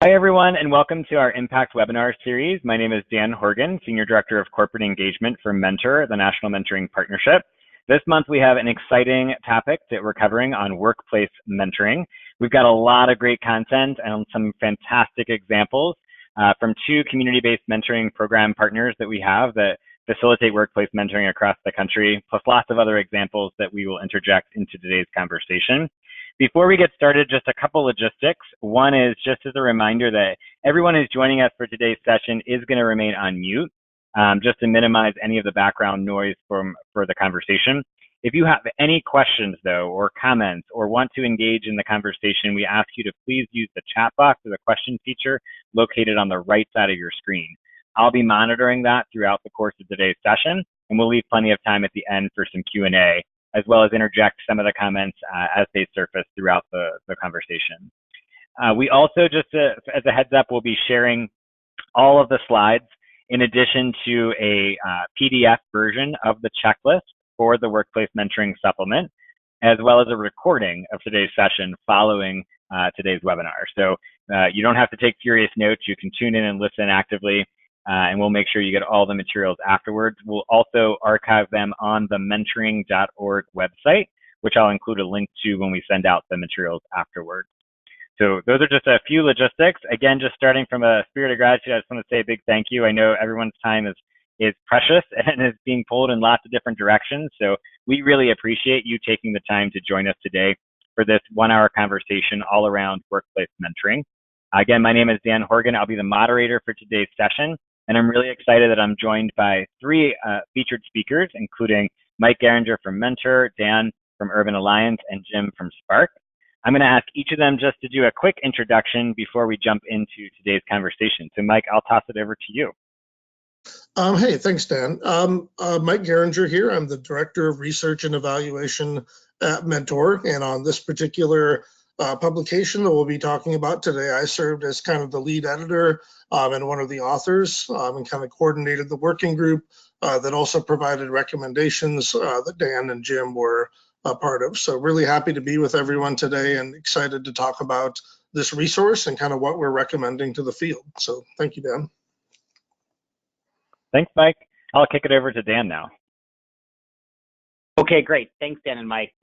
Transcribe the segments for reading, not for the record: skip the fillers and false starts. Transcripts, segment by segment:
Hi, everyone, and welcome to our Impact webinar series. My name is Dan Horgan, Senior Director of Corporate Engagement for Mentor, the National Mentoring Partnership. This month, we have an exciting topic that we're covering on workplace mentoring. We've got a lot of great content and some fantastic examples from two community-based mentoring program partners that we have that facilitate workplace mentoring across the country, plus lots of other examples that we will interject into today's conversation. Before we get started, just a couple logistics. One is just as a reminder that everyone who's joining us for today's session is going to remain on mute, just to minimize any of the background noise for the conversation. If you have any questions, though, or comments, or want to engage in the conversation, we ask you to please use the chat box or the question feature located on the right side of your screen. I'll be monitoring that throughout the course of today's session, and we'll leave plenty of time at the end for some Q&A, as well as interject some of the comments as they surface throughout the conversation. We also, just as a heads up, we'll be sharing all of the slides in addition to a PDF version of the checklist for the Workplace Mentoring Supplement, as well as a recording of today's session following today's webinar. So you don't have to take furious notes. You can tune in and listen actively. And we'll make sure you get all the materials afterwards. We'll also archive them on the mentoring.org website, which I'll include a link to when we send out the materials afterwards. So those are just a few logistics. Again, just starting from a spirit of gratitude, I just want to say a big thank you. I know everyone's time is precious and is being pulled in lots of different directions. So we really appreciate you taking the time to join us today for this 1-hour conversation all around workplace mentoring. Again, my name is Dan Horgan. I'll be the moderator for today's session. And I'm really excited that I'm joined by 3 featured speakers, including Mike Garringer from Mentor, Dan from Urban Alliance, and Jim from Spark. I'm going to ask each of them just to do a quick introduction before we jump into today's conversation. So Mike, I'll toss it over to you. Hey, thanks, Dan. Mike Garringer here. I'm the Director of Research and Evaluation at Mentor. And on this particular publication that we'll be talking about today, I served as kind of the lead editor and one of the authors and kind of coordinated the working group that also provided recommendations that Dan and Jim were a part of. So really happy to be with everyone today and excited to talk about this resource and kind of what we're recommending to the field. So thank you, Dan. Thanks, Mike. I'll kick it over to Dan now. Okay, great. Thanks, Dan and Mike.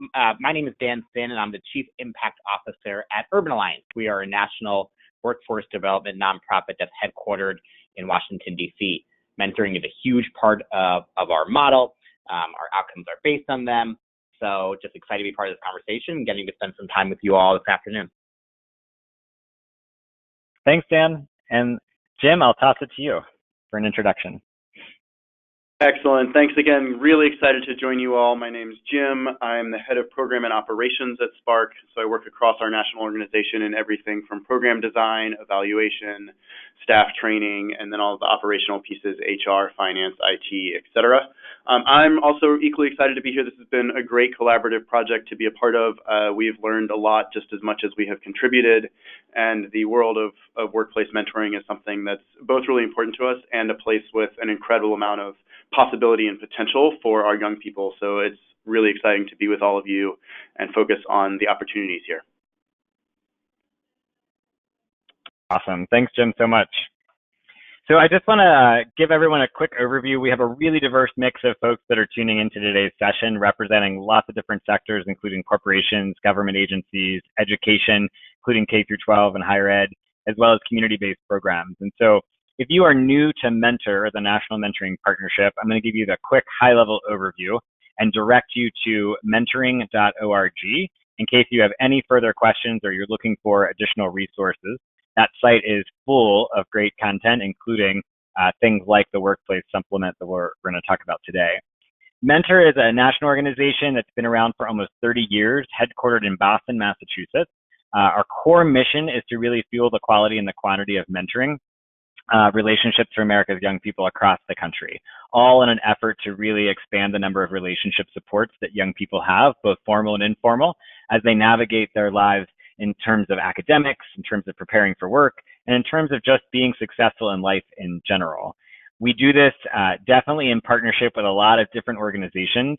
My name is Dan Finn, and I'm the Chief Impact Officer at Urban Alliance. We are a national workforce development nonprofit that's headquartered in Washington, D.C. Mentoring is a huge part of our model. Our outcomes are based on them. So just excited to be part of this conversation and getting to spend some time with you all this afternoon. Thanks, Dan. And Jim, I'll toss it to you for an introduction. Excellent. Thanks again. Really excited to join you all. My name is Jim. I'm the head of program and operations at Spark. So I work across our national organization in everything from program design, evaluation, staff training, and then all of the operational pieces, HR, finance, IT, etc. I'm also equally excited to be here. This has been a great collaborative project to be a part of. We've learned a lot just as much as we have contributed. And the world of workplace mentoring is something that's both really important to us and a place with an incredible amount of possibility and potential for our young people. So it's really exciting to be with all of you and focus on the opportunities here. Awesome. Thanks, Jim, so much. So I just want to give everyone a quick overview. We have a really diverse mix of folks that are tuning into today's session, representing lots of different sectors, including corporations, government agencies, education, including K through 12 and higher ed, as well as community-based programs. And so if you are new to Mentor, the National Mentoring Partnership, I'm going to give you the quick high-level overview and direct you to mentoring.org in case you have any further questions or you're looking for additional resources. That site is full of great content, including things like the workplace supplement that we're going to talk about today. Mentor is a national organization that's been around for almost 30 years, headquartered in Boston, Massachusetts. Our core mission is to really fuel the quality and the quantity of mentoring relationships for America's young people across the country, all in an effort to really expand the number of relationship supports that young people have, both formal and informal, as they navigate their lives in terms of academics, in terms of preparing for work, and in terms of just being successful in life in general. We do this definitely in partnership with a lot of different organizations.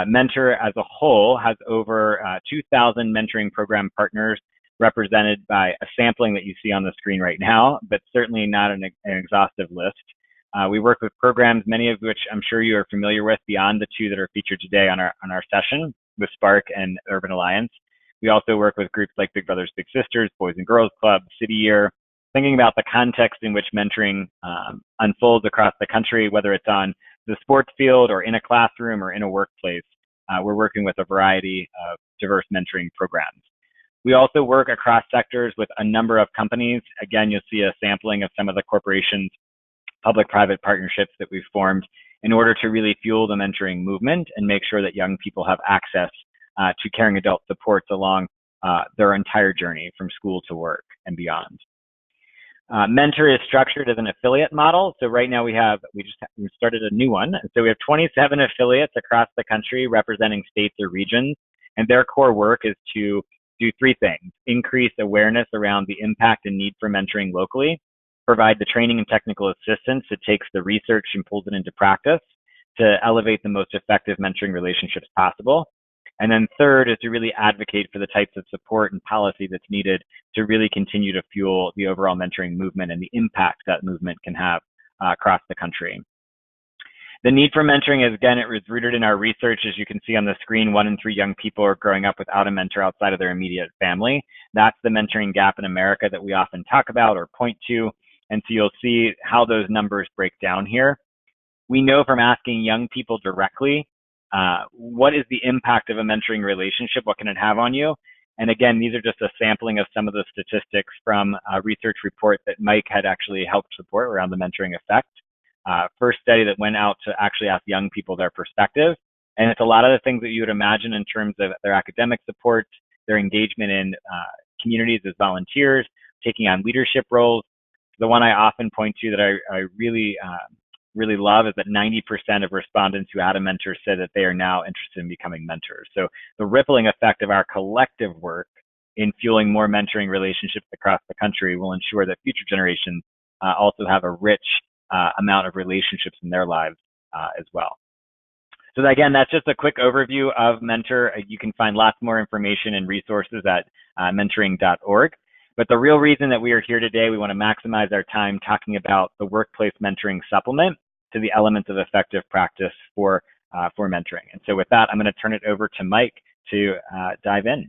Mentor as a whole has over 2,000 mentoring program partners represented by a sampling that you see on the screen right now, but certainly not an exhaustive list. We work with programs, many of which I'm sure you are familiar with beyond the two that are featured today on our session with Spark and Urban Alliance. We also work with groups like Big Brothers Big Sisters, Boys and Girls Club, City Year, thinking about the context in which mentoring unfolds across the country, whether it's on the sports field or in a classroom or in a workplace. We're working with a variety of diverse mentoring programs. We also work across sectors with a number of companies. Again, you'll see a sampling of some of the corporations, public-private partnerships that we've formed in order to really fuel the mentoring movement and make sure that young people have access to caring adult supports along their entire journey from school to work and beyond. Mentor is structured as an affiliate model. So right now we started a new one. So we have 27 affiliates across the country representing states or regions, and their core work is to do three things: increase awareness around the impact and need for mentoring locally, provide the training and technical assistance that takes the research and pulls it into practice to elevate the most effective mentoring relationships possible. And then third is to really advocate for the types of support and policy that's needed to really continue to fuel the overall mentoring movement and the impact that movement can have across the country. The need for mentoring is, again, it was rooted in our research. As you can see on the screen, 1 in 3 young people are growing up without a mentor outside of their immediate family. That's the mentoring gap in America that we often talk about or point to. And so you'll see how those numbers break down here. We know from asking young people directly, what is the impact of a mentoring relationship? What can it have on you? And again, these are just a sampling of some of the statistics from a research report that Mike had actually helped support around the mentoring effect. First study that went out to actually ask young people their perspective. And it's a lot of the things that you would imagine in terms of their academic support, their engagement in communities as volunteers, taking on leadership roles. The one I often point to that I really love is that 90% of respondents who had a mentor said that they are now interested in becoming mentors. So the rippling effect of our collective work in fueling more mentoring relationships across the country will ensure that future generations also have a rich amount of relationships in their lives as well. So again, that's just a quick overview of Mentor. You can find lots more information and resources at mentoring.org. But the real reason that we are here today, we want to maximize our time talking about the workplace mentoring supplement to the elements of effective practice for mentoring. And so with that, I'm going to turn it over to Mike to dive in.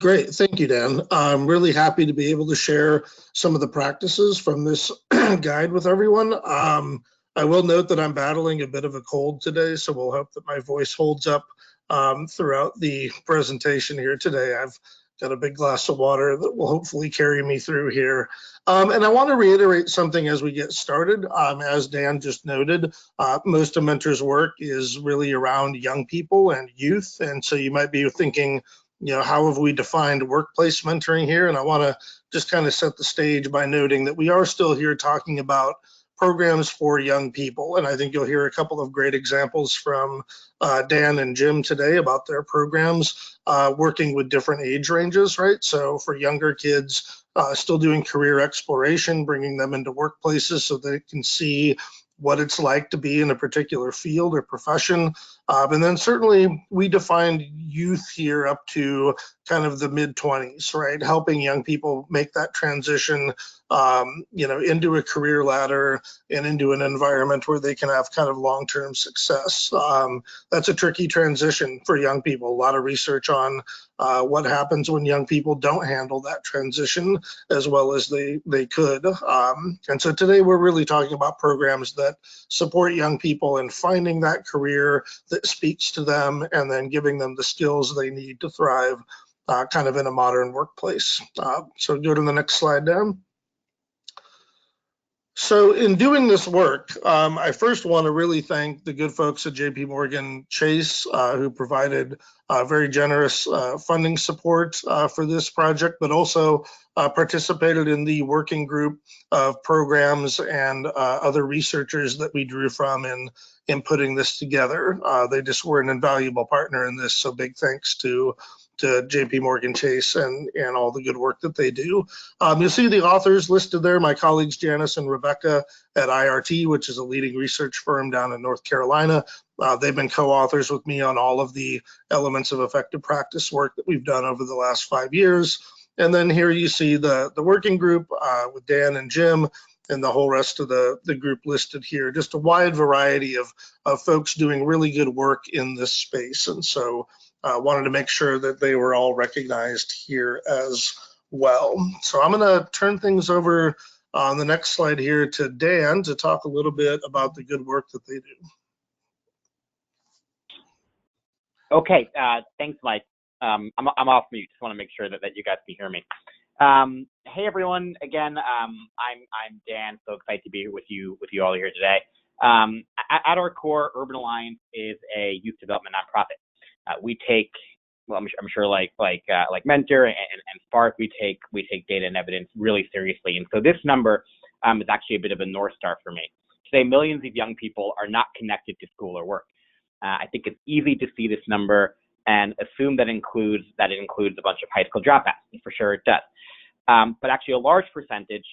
Great, thank you, Dan. I'm really happy to be able to share some of the practices from this guide with everyone. I will note that I'm battling a bit of a cold today, so we'll hope that my voice holds up throughout the presentation here today. I've got a big glass of water that will hopefully carry me through here. And I want to reiterate something as we get started. As Dan just noted, most of Mentor's work is really around young people and youth. And so you might be thinking, how have we defined workplace mentoring here? And I want to just kind of set the stage by noting that we are still here talking about programs for young people. And I think you'll hear a couple of great examples from Dan and Jim today about their programs working with different age ranges, right? So for younger kids, still doing career exploration, bringing them into workplaces so they can see what it's like to be in a particular field or profession. And then certainly we defined youth here up to kind of the mid-20s, right? Helping young people make that transition, into a career ladder and into an environment where they can have kind of long-term success. That's a tricky transition for young people. A lot of research on what happens when young people don't handle that transition as well as they could. And so today we're really talking about programs that support young people in finding that career that speaks to them and then giving them the skills they need to thrive kind of in a modern workplace. So go to the next slide, Dan. So in doing this work, I first want to really thank the good folks at JPMorgan Chase who provided very generous funding support for this project, but also participated in the working group of programs and other researchers that we drew from in putting this together. They just were an invaluable partner in this, so big thanks to JPMorgan Chase and all the good work that they do. You'll see the authors listed there, my colleagues Janice and Rebecca at IRT, which is a leading research firm down in North Carolina. They've been co-authors with me on all of the elements of effective practice work that we've done over the last 5 years. And then here you see the working group with Dan and Jim and the whole rest of the group listed here. Just a wide variety of folks doing really good work in this space. And so wanted to make sure that they were all recognized here as well. So I'm going to turn things over on the next slide here to Dan to talk a little bit about the good work that they do. Okay, thanks, Mike. I'm off mute. Just want to make sure that you guys can hear me. Hey everyone, again, I'm Dan. So excited to be here with you all here today. At our core, Urban Alliance is a youth development nonprofit. We take, well, I'm sure like Mentor and Spark, we take data and evidence really seriously. And so this number is actually a bit of a North Star for me. Today, millions of young people are not connected to school or work. I think it's easy to see this number and assume that it includes a bunch of high school dropouts. And for sure it does. But actually a large percentage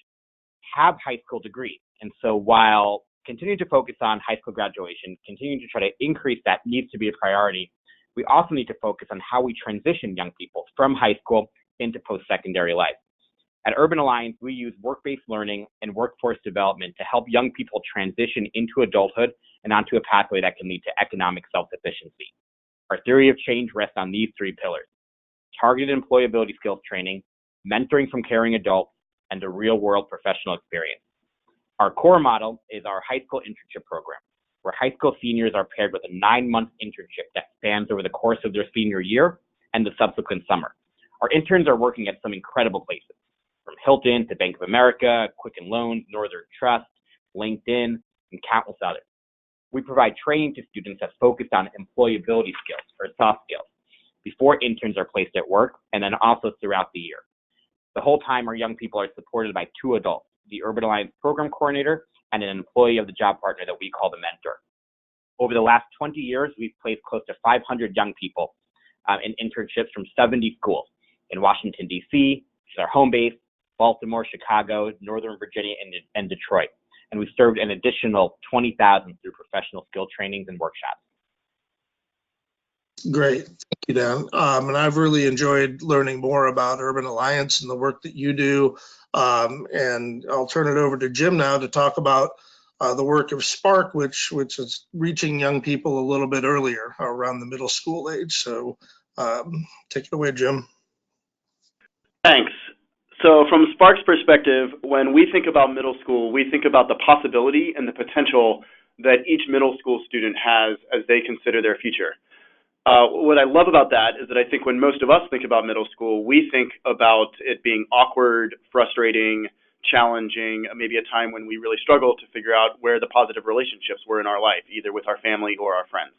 have high school degrees. And so while continuing to focus on high school graduation, continuing to try to increase that needs to be a priority, we also need to focus on how we transition young people from high school into post-secondary life. At Urban Alliance, we use work-based learning and workforce development to help young people transition into adulthood and onto a pathway that can lead to economic self-sufficiency. Our theory of change rests on these three pillars: targeted employability skills training, mentoring from caring adults, and a real-world professional experience. Our core model is our high school internship program, where high school seniors are paired with a 9-month internship that spans over the course of their senior year and the subsequent summer. Our interns are working at some incredible places, from Hilton to Bank of America, Quicken Loans, Northern Trust, LinkedIn, and countless others. We provide training to students that's focused on employability skills or soft skills before interns are placed at work, and then also throughout the year. The whole time, our young people are supported by 2 adults, the Urban Alliance program coordinator and an employee of the job partner that we call the mentor. Over the last 20 years, we've placed close to 500 young people in internships from 70 schools in Washington, D.C., which is our home base, Baltimore, Chicago, Northern Virginia, and Detroit. And we've served an additional 20,000 through professional skill trainings and workshops. Great, thank you, Dan. And I've really enjoyed learning more about Urban Alliance and the work that you do. And I'll turn it over to Jim now to talk about the work of Spark, which is reaching young people a little bit earlier, around the middle school age. So take it away, Jim. Thanks. So from Spark's perspective, when we think about middle school, we think about the possibility and the potential that each middle school student has as they consider their future. What I love about that is that I think when most of us think about middle school, we think about it being awkward, frustrating, challenging, maybe a time when we really struggle to figure out where the positive relationships were in our life, either with our family or our friends.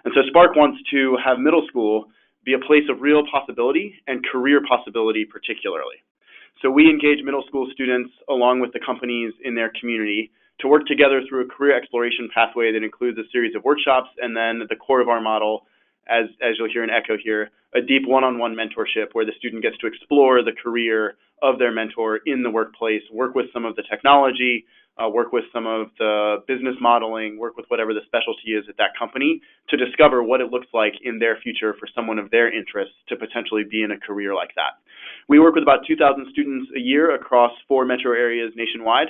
And so Spark wants to have middle school be a place of real possibility and career possibility particularly. So we engage middle school students along with the companies in their community to work together through a career exploration pathway that includes a series of workshops, and then the core of our model, as you'll hear an echo here, a deep one-on-one mentorship where the student gets to explore the career of their mentor in the workplace, work with some of the technology, work with some of the business modeling, work with whatever the specialty is at that company to discover what it looks like in their future for someone of their interests to potentially be in a career like that. We work with about 2,000 students a year across 4 metro areas nationwide,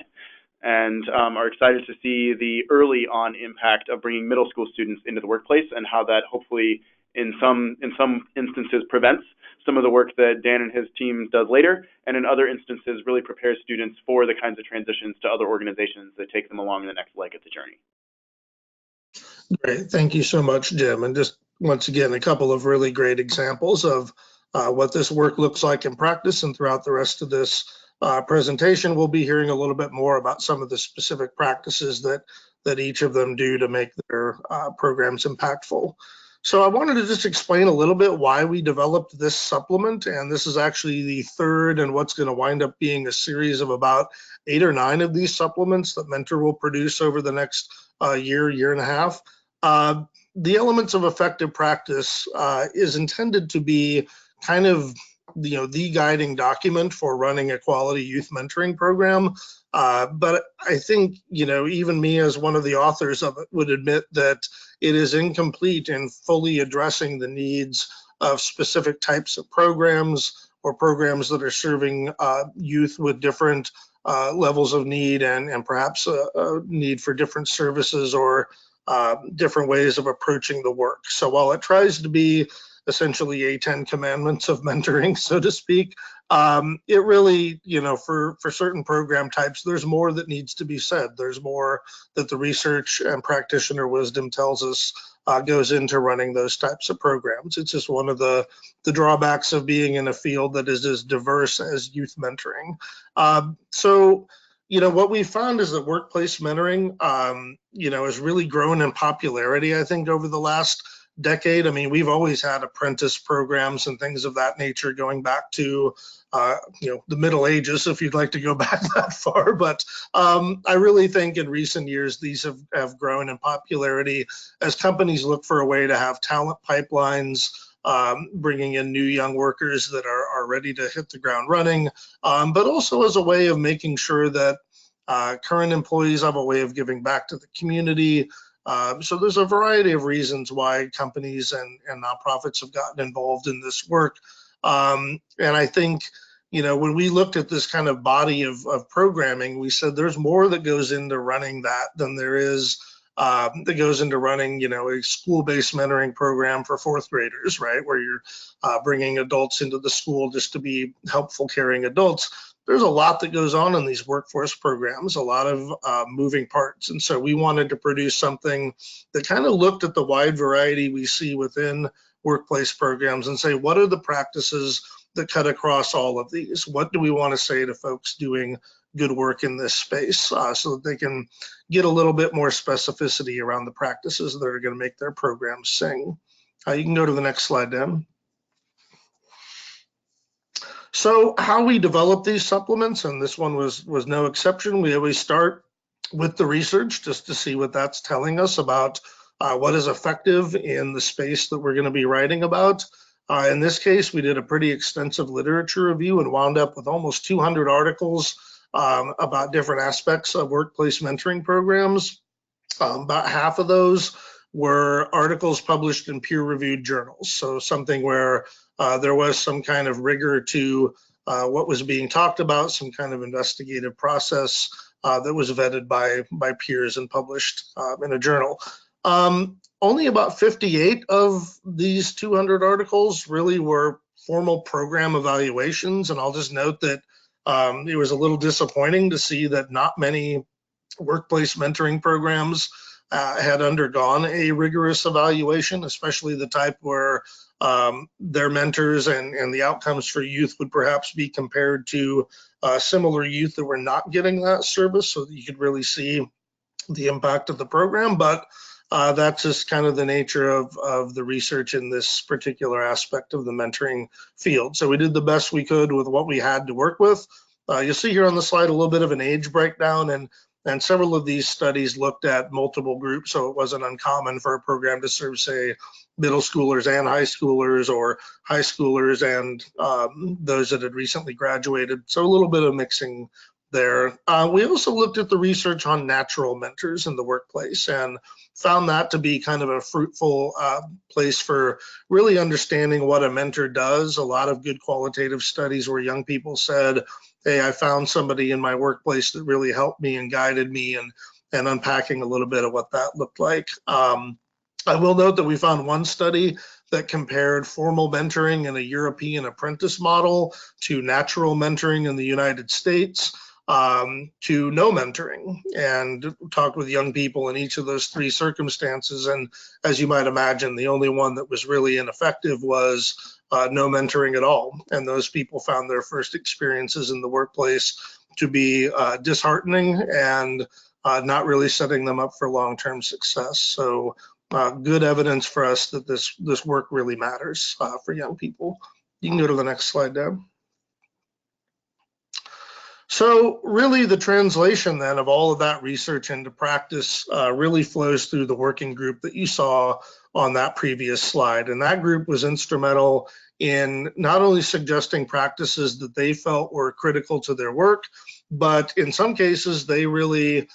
and are excited to see the early on impact of bringing middle school students into the workplace and how that hopefully in some instances prevents some of the work that Dan and his team does later, and in other instances really prepares students for the kinds of transitions to other organizations that take them along the next leg of the journey. Great, thank you so much, Jim. And just once again, a couple of really great examples of what this work looks like in practice, and throughout the rest of this presentation, we'll be hearing a little bit more about some of the specific practices that each of them do to make their programs impactful. So I wanted to just explain a little bit why we developed this supplement, and this is actually the third and what's going to wind up being a series of about 8 or 9 of these supplements that Mentor will produce over the next year and a half. The elements of effective practice is intended to be kind of the guiding document for running a quality youth mentoring program. But I think, even me as one of the authors of it would admit that it is incomplete in fully addressing the needs of specific types of programs programs that are serving youth with different levels of need and perhaps a need for different services or different ways of approaching the work. So while it tries to be essentially a 10 commandments of mentoring, so to speak, it really, for certain program types, there's more that needs to be said. There's more that the research and practitioner wisdom tells us goes into running those types of programs. It's just one of the drawbacks of being in a field that is as diverse as youth mentoring. So what we found is that workplace mentoring, has really grown in popularity, I think, over the last decade. I mean, we've always had apprentice programs and things of that nature going back to, the Middle Ages, if you'd like to go back that far. But I really think in recent years, these have grown in popularity as companies look for a way to have talent pipelines, bringing in new young workers that are ready to hit the ground running, but also as a way of making sure that current employees have a way of giving back to the community. So there's a variety of reasons why companies and nonprofits have gotten involved in this work. And I think, when we looked at this kind of body of programming, we said there's more that goes into running that than there is that goes into running, a school-based mentoring program for fourth graders, right? Where you're bringing adults into the school just to be helpful, caring adults. There's a lot that goes on in these workforce programs, a lot of moving parts. And so we wanted to produce something that kind of looked at the wide variety we see within workplace programs and say, what are the practices that cut across all of these? What do we want to say to folks doing good work in this space so that they can get a little bit more specificity around the practices that are going to make their programs sing? You can go to the next slide, Dan. So how we develop these supplements, and this one was no exception, we always start with the research just to see what that's telling us about what is effective in the space that we're going to be writing about. In this case, we did a pretty extensive literature review and wound up with almost 200 articles about different aspects of workplace mentoring programs. About half of those were articles published in peer-reviewed journals. So something where there was some kind of rigor to what was being talked about, some kind of investigative process that was vetted by peers and published in a journal. Only about 58 of these 200 articles really were formal program evaluations. And I'll just note that it was a little disappointing to see that not many workplace mentoring programs had undergone a rigorous evaluation, especially the type where their mentors and the outcomes for youth would perhaps be compared to similar youth that were not getting that service, so that you could really see the impact of the program. But that's just kind of the nature of the research in this particular aspect of the mentoring field. So we did the best we could with what we had to work with. You'll see here on the slide a little bit of an age breakdown, and several of these studies looked at multiple groups, so it wasn't uncommon for a program to serve, say, middle schoolers and high schoolers, or high schoolers and those that had recently graduated. So a little bit of mixing there. We also looked at the research on natural mentors in the workplace and found that to be kind of a fruitful place for really understanding what a mentor does. A lot of good qualitative studies where young people said, hey, I found somebody in my workplace that really helped me and guided me, and unpacking a little bit of what that looked like. I will note that we found one study that compared formal mentoring in a European apprentice model to natural mentoring in the United States, to no mentoring, and talked with young people in each of those three circumstances. And as you might imagine, the only one that was really ineffective was no mentoring at all. And those people found their first experiences in the workplace to be disheartening and not really setting them up for long-term success. So good evidence for us that this work really matters for young people. You can go to the next slide, Deb. So really the translation then of all of that research into practice really flows through the working group that you saw on that previous slide. And that group was instrumental in not only suggesting practices that they felt were critical to their work, but in some cases they really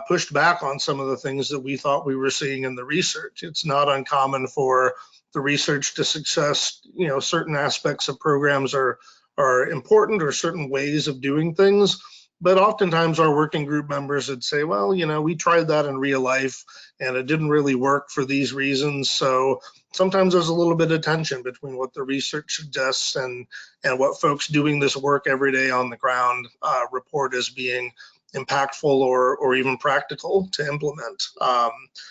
pushed back on some of the things that we thought we were seeing in the research. It's not uncommon for the research to suggest, certain aspects of programs are are important, or certain ways of doing things. But oftentimes our working group members would say, well, we tried that in real life and it didn't really work for these reasons. So sometimes there's a little bit of tension between what the research suggests and what folks doing this work every day on the ground report as being impactful or even practical to implement.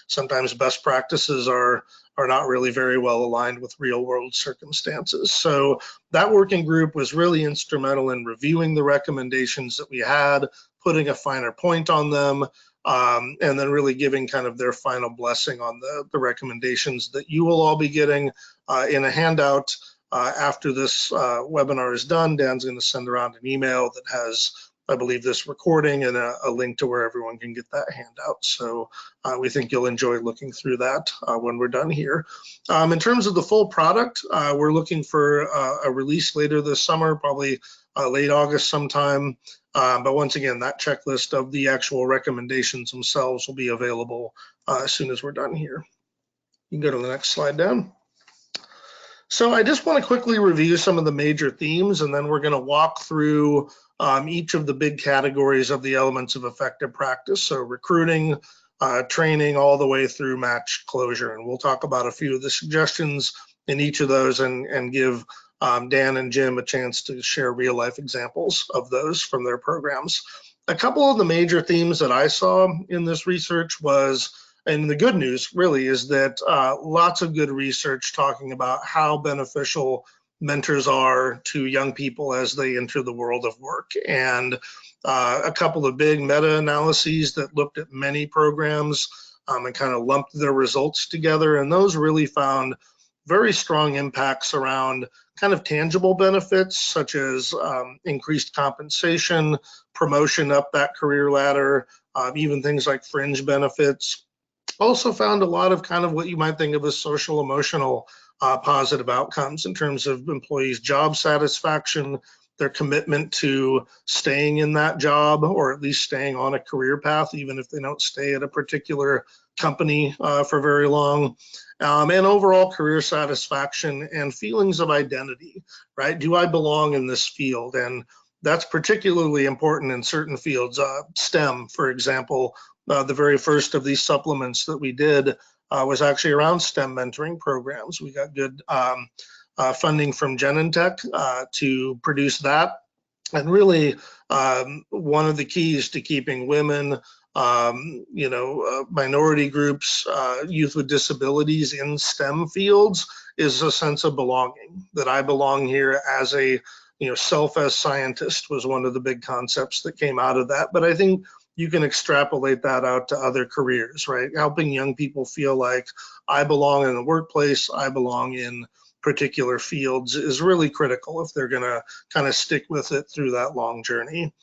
Sometimes best practices are not really very well aligned with real world circumstances. So that working group was really instrumental in reviewing the recommendations that we had, putting a finer point on them, and then really giving kind of their final blessing on the recommendations that you will all be getting in a handout. After this webinar is done, Dan's going to send around an email that has, I believe, this recording and a link to where everyone can get that handout. So we think you'll enjoy looking through that when we're done here. In terms of the full product, we're looking for a release later this summer, probably late August sometime. But once again, that checklist of the actual recommendations themselves will be available as soon as we're done here. You can go to the next slide, Dan. So I just want to quickly review some of the major themes, and then we're going to walk through each of the big categories of the elements of effective practice. So recruiting, training, all the way through match closure. And we'll talk about a few of the suggestions in each of those and give Dan and Jim a chance to share real life examples of those from their programs. A couple of the major themes that I saw in this research was, and the good news really is that lots of good research talking about how beneficial mentors are to young people as they enter the world of work. And a couple of big meta-analyses that looked at many programs and kind of lumped their results together. And those really found very strong impacts around kind of tangible benefits, such as increased compensation, promotion up that career ladder, even things like fringe benefits. Also found a lot of kind of what you might think of as social emotional positive outcomes in terms of employees' job satisfaction, their commitment to staying in that job, or at least staying on a career path, even if they don't stay at a particular company for very long, and overall career satisfaction and feelings of identity, right? Do I belong in this field? And that's particularly important in certain fields. STEM, for example, the very first of these supplements that we did was actually around STEM mentoring programs. We got good funding from Genentech to produce that. And really, one of the keys to keeping women, minority groups, youth with disabilities in STEM fields is a sense of belonging, that I belong here as a, self as scientist was one of the big concepts that came out of that. But I think you can extrapolate that out to other careers, right? Helping young people feel like I belong in the workplace, I belong in particular fields is really critical if they're gonna kind of stick with it through that long journey.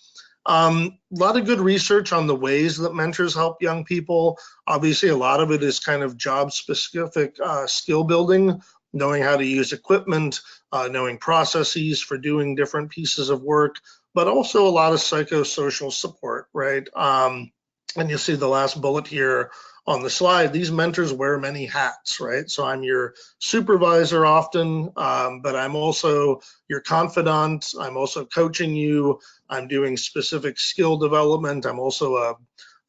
A lot of good research on the ways that mentors help young people. Obviously, a lot of it is kind of job specific skill building, knowing how to use equipment, knowing processes for doing different pieces of work, but also a lot of psychosocial support, right? And you'll see the last bullet here on the slide, these mentors wear many hats, right? So I'm your supervisor often, but I'm also your confidant. I'm also coaching you. I'm doing specific skill development. I'm also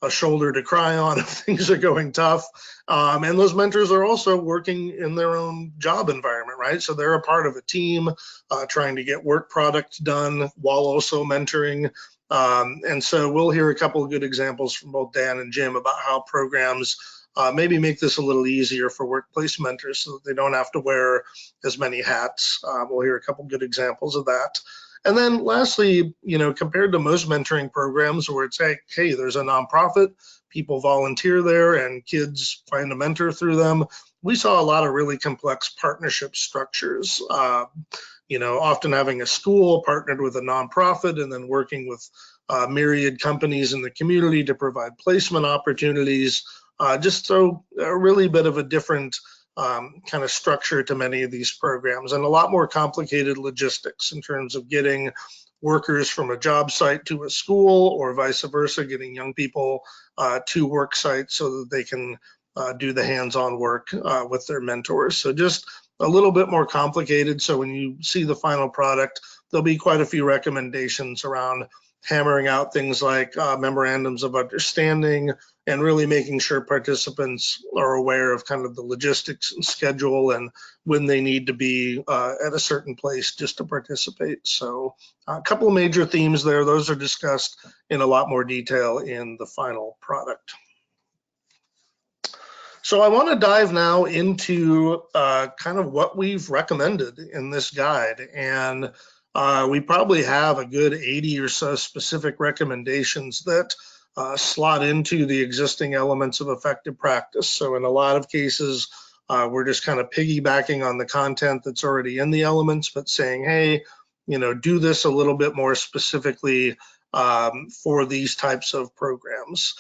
a shoulder to cry on if things are going tough. And those mentors are also working in their own job environment, right? So they're a part of a team trying to get work product done while also mentoring. And so we'll hear a couple of good examples from both Dan and Jim about how programs maybe make this a little easier for workplace mentors so that they don't have to wear as many hats. We'll hear a couple good examples of that. And then lastly, compared to most mentoring programs where it's like, hey, there's a nonprofit, people volunteer there and kids find a mentor through them, we saw a lot of really complex partnership structures. Often having a school partnered with a nonprofit and then working with myriad companies in the community to provide placement opportunities. Just so a really bit of a different kind of structure to many of these programs, and a lot more complicated logistics in terms of getting workers from a job site to a school, or vice versa, getting young people to work sites so that they can do the hands-on work with their mentors. So just a little bit more complicated. So when you see the final product, there'll be quite a few recommendations around hammering out things like memorandums of understanding and really making sure participants are aware of kind of the logistics and schedule and when they need to be at a certain place just to participate. So a couple of major themes there. Those are discussed in a lot more detail in the final product. So I want to dive now into kind of what we've recommended in this guide. And we probably have a good 80 or so specific recommendations that slot into the existing elements of effective practice. So in a lot of cases, we're just kind of piggybacking on the content that's already in the elements, but saying, hey, do this a little bit more specifically for these types of programs.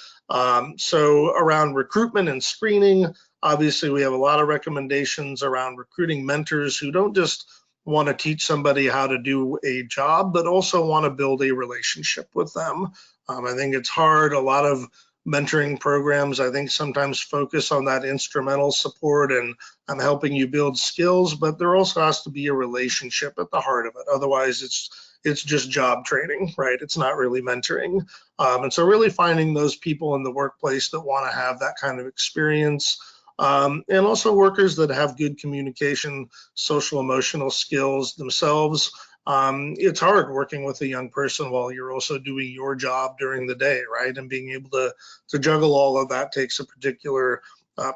So around recruitment and screening, obviously we have a lot of recommendations around recruiting mentors who don't just want to teach somebody how to do a job, but also want to build a relationship with them. I think it's hard. A lot of mentoring programs, I think, sometimes focus on that instrumental support and I'm helping you build skills, but there also has to be a relationship at the heart of it. Otherwise, it's just job training, right? It's not really mentoring. And so really finding those people in the workplace that want to have that kind of experience. And also workers that have good communication, social, emotional skills themselves. It's hard working with a young person while you're also doing your job during the day, right? And being able to juggle all of that takes a particular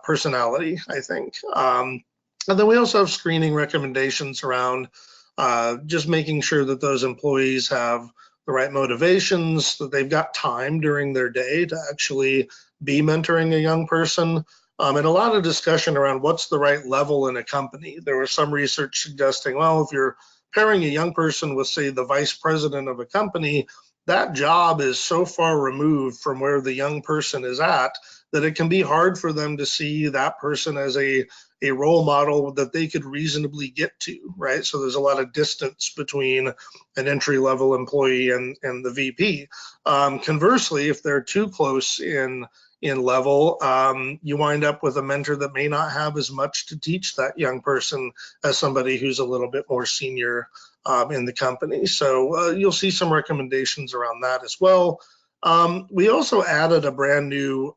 personality, I think. And then we also have screening recommendations around just making sure that those employees have the right motivations, that they've got time during their day to actually be mentoring a young person. And a lot of discussion around what's the right level in a company. There was some research suggesting, well, if you're pairing a young person with, say, the vice president of a company, that job is so far removed from where the young person is at that it can be hard for them to see that person as a role model that they could reasonably get to, right? So there's a lot of distance between an entry-level employee and the VP. Conversely, if they're too close in level, you wind up with a mentor that may not have as much to teach that young person as somebody who's a little bit more senior in the company. So you'll see some recommendations around that as well. We also added a brand new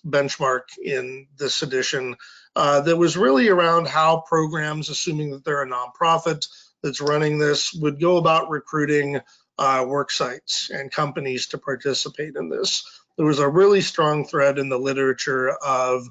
benchmark in this edition that was really around how programs, assuming that they're a nonprofit that's running this, would go about recruiting work sites and companies to participate in this. There was a really strong thread in the literature of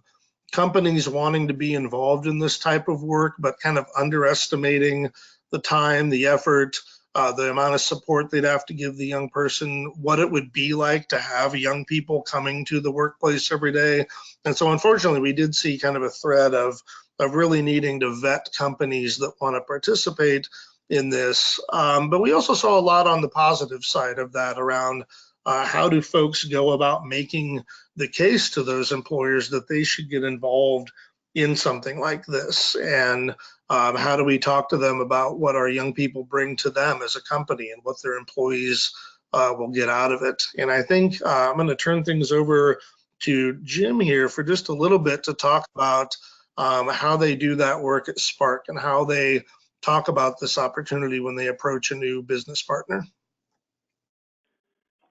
companies wanting to be involved in this type of work, but kind of underestimating the time, the effort, the amount of support they'd have to give the young person, what it would be like to have young people coming to the workplace every day. And so unfortunately, we did see kind of a thread of really needing to vet companies that want to participate in this. But we also saw a lot on the positive side of that around how do folks go about making the case to those employers that they should get involved in something like this? And how do we talk to them about what our young people bring to them as a company and what their employees will get out of it? And I think I'm going to turn things over to Jim here for just a little bit to talk about how they do that work at Spark and how they talk about this opportunity when they approach a new business partner.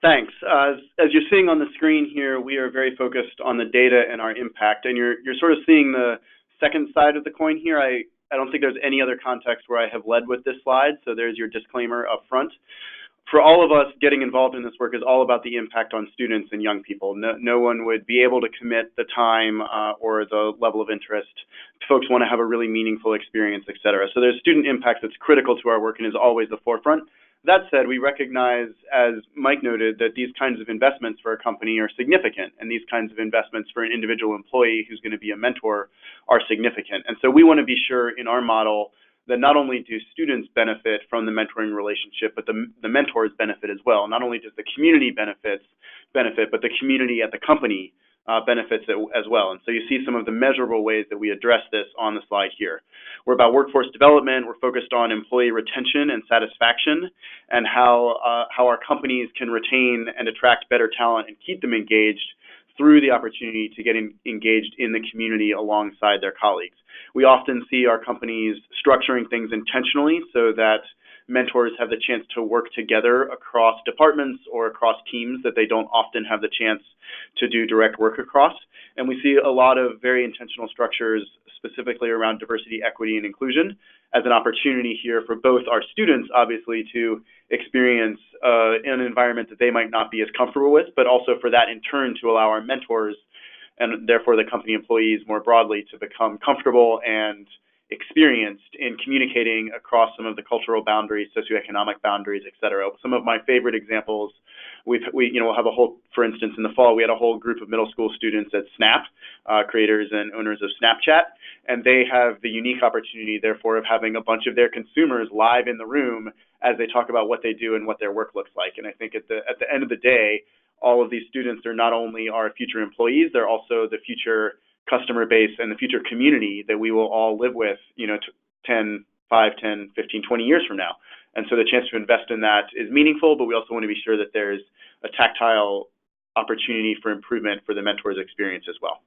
Thanks. As you're seeing on the screen here, we are very focused on the data and our impact. And you're sort of seeing the second side of the coin here. I don't think there's any other context where I have led with this slide. So there's your disclaimer up front. For all of us, getting involved in this work is all about the impact on students and young people. No one would be able to commit the time or the level of interest. Folks want to have a really meaningful experience, et cetera. So there's student impact that's critical to our work and is always the forefront. That said, we recognize, as Mike noted, that these kinds of investments for a company are significant, and these kinds of investments for an individual employee who's going to be a mentor are significant. And so we want to be sure in our model that not only do students benefit from the mentoring relationship, but the mentors benefit as well. Not only does the community benefit, but the community at the company benefits as well. And so you see some of the measurable ways that we address this on the slide here. We're about workforce development. We're focused on employee retention and satisfaction and how our companies can retain and attract better talent and keep them engaged through the opportunity to get engaged in the community alongside their colleagues. We often see our companies structuring things intentionally so that mentors have the chance to work together across departments or across teams that they don't often have the chance to do direct work across. And we see a lot of very intentional structures specifically around diversity, equity, and inclusion as an opportunity here for both our students, obviously, to experience an environment that they might not be as comfortable with, but also for that in turn to allow our mentors and therefore the company employees more broadly to become comfortable and experienced in communicating across some of the cultural boundaries, socioeconomic boundaries, et cetera. Some of my favorite examples, we'll have a whole, for instance, in the fall, we had a whole group of middle school students at Snap, creators and owners of Snapchat, and they have the unique opportunity, therefore, of having a bunch of their consumers live in the room as they talk about what they do and what their work looks like. And I think at the end of the day, all of these students are not only our future employees, they're also the future customer base and the future community that we will all live with, 10, 5, 10, 15, 20 years from now. And so the chance to invest in that is meaningful, but we also want to be sure that there's a tactile opportunity for improvement for the mentor's experience as well.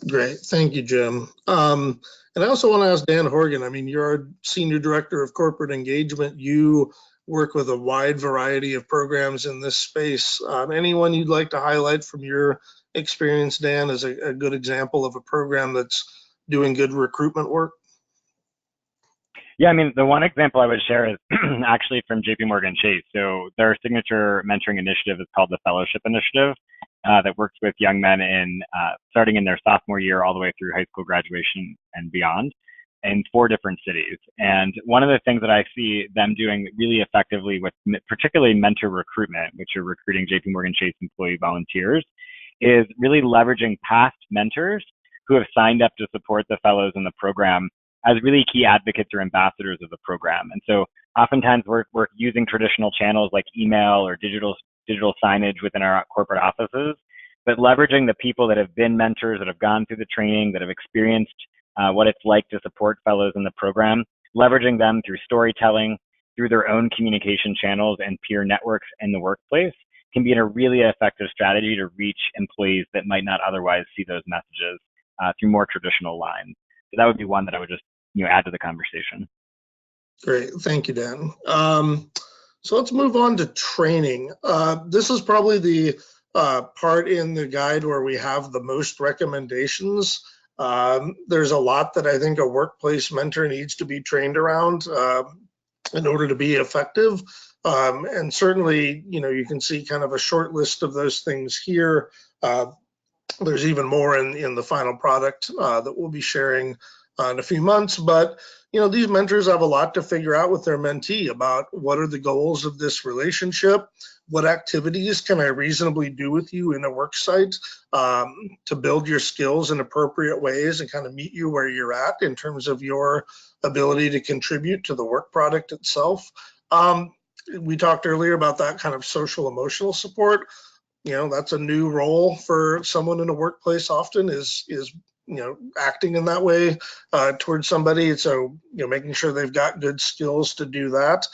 Great. Thank you, Jim. And I also want to ask Dan Horgan, I mean, you're our Senior Director of Corporate Engagement. You work with a wide variety of programs in this space. Anyone you'd like to highlight from your experience, Dan, as a good example of a program that's doing good recruitment work? Yeah, I mean, the one example I would share is actually from JPMorgan Chase. So their signature mentoring initiative is called the Fellowship Initiative that works with young men starting in their sophomore year all the way through high school graduation and beyond in 4 different cities. And one of the things that I see them doing really effectively with particularly mentor recruitment, which are recruiting JPMorgan Chase employee volunteers, is really leveraging past mentors who have signed up to support the fellows in the program as really key advocates or ambassadors of the program. And so oftentimes we're using traditional channels like email or digital signage within our corporate offices, but leveraging the people that have been mentors, that have gone through the training, that have experienced what it's like to support fellows in the program, leveraging them through storytelling, through their own communication channels and peer networks in the workplace can be a really effective strategy to reach employees that might not otherwise see those messages through more traditional lines. So that would be one that I would just add to the conversation. Great, thank you, Dan. So let's move on to training. This is probably the part in the guide where we have the most recommendations. There's a lot that I think a workplace mentor needs to be trained around in order to be effective. And certainly, you can see kind of a short list of those things here. There's even more in the final product that we'll be sharing in a few months. But, these mentors have a lot to figure out with their mentee about what are the goals of this relationship, what activities can I reasonably do with you in a work site to build your skills in appropriate ways and kind of meet you where you're at in terms of your ability to contribute to the work product itself. We talked earlier about that kind of social emotional support. That's a new role for someone in a workplace often is acting in that way towards somebody. So, making sure they've got good skills to do that,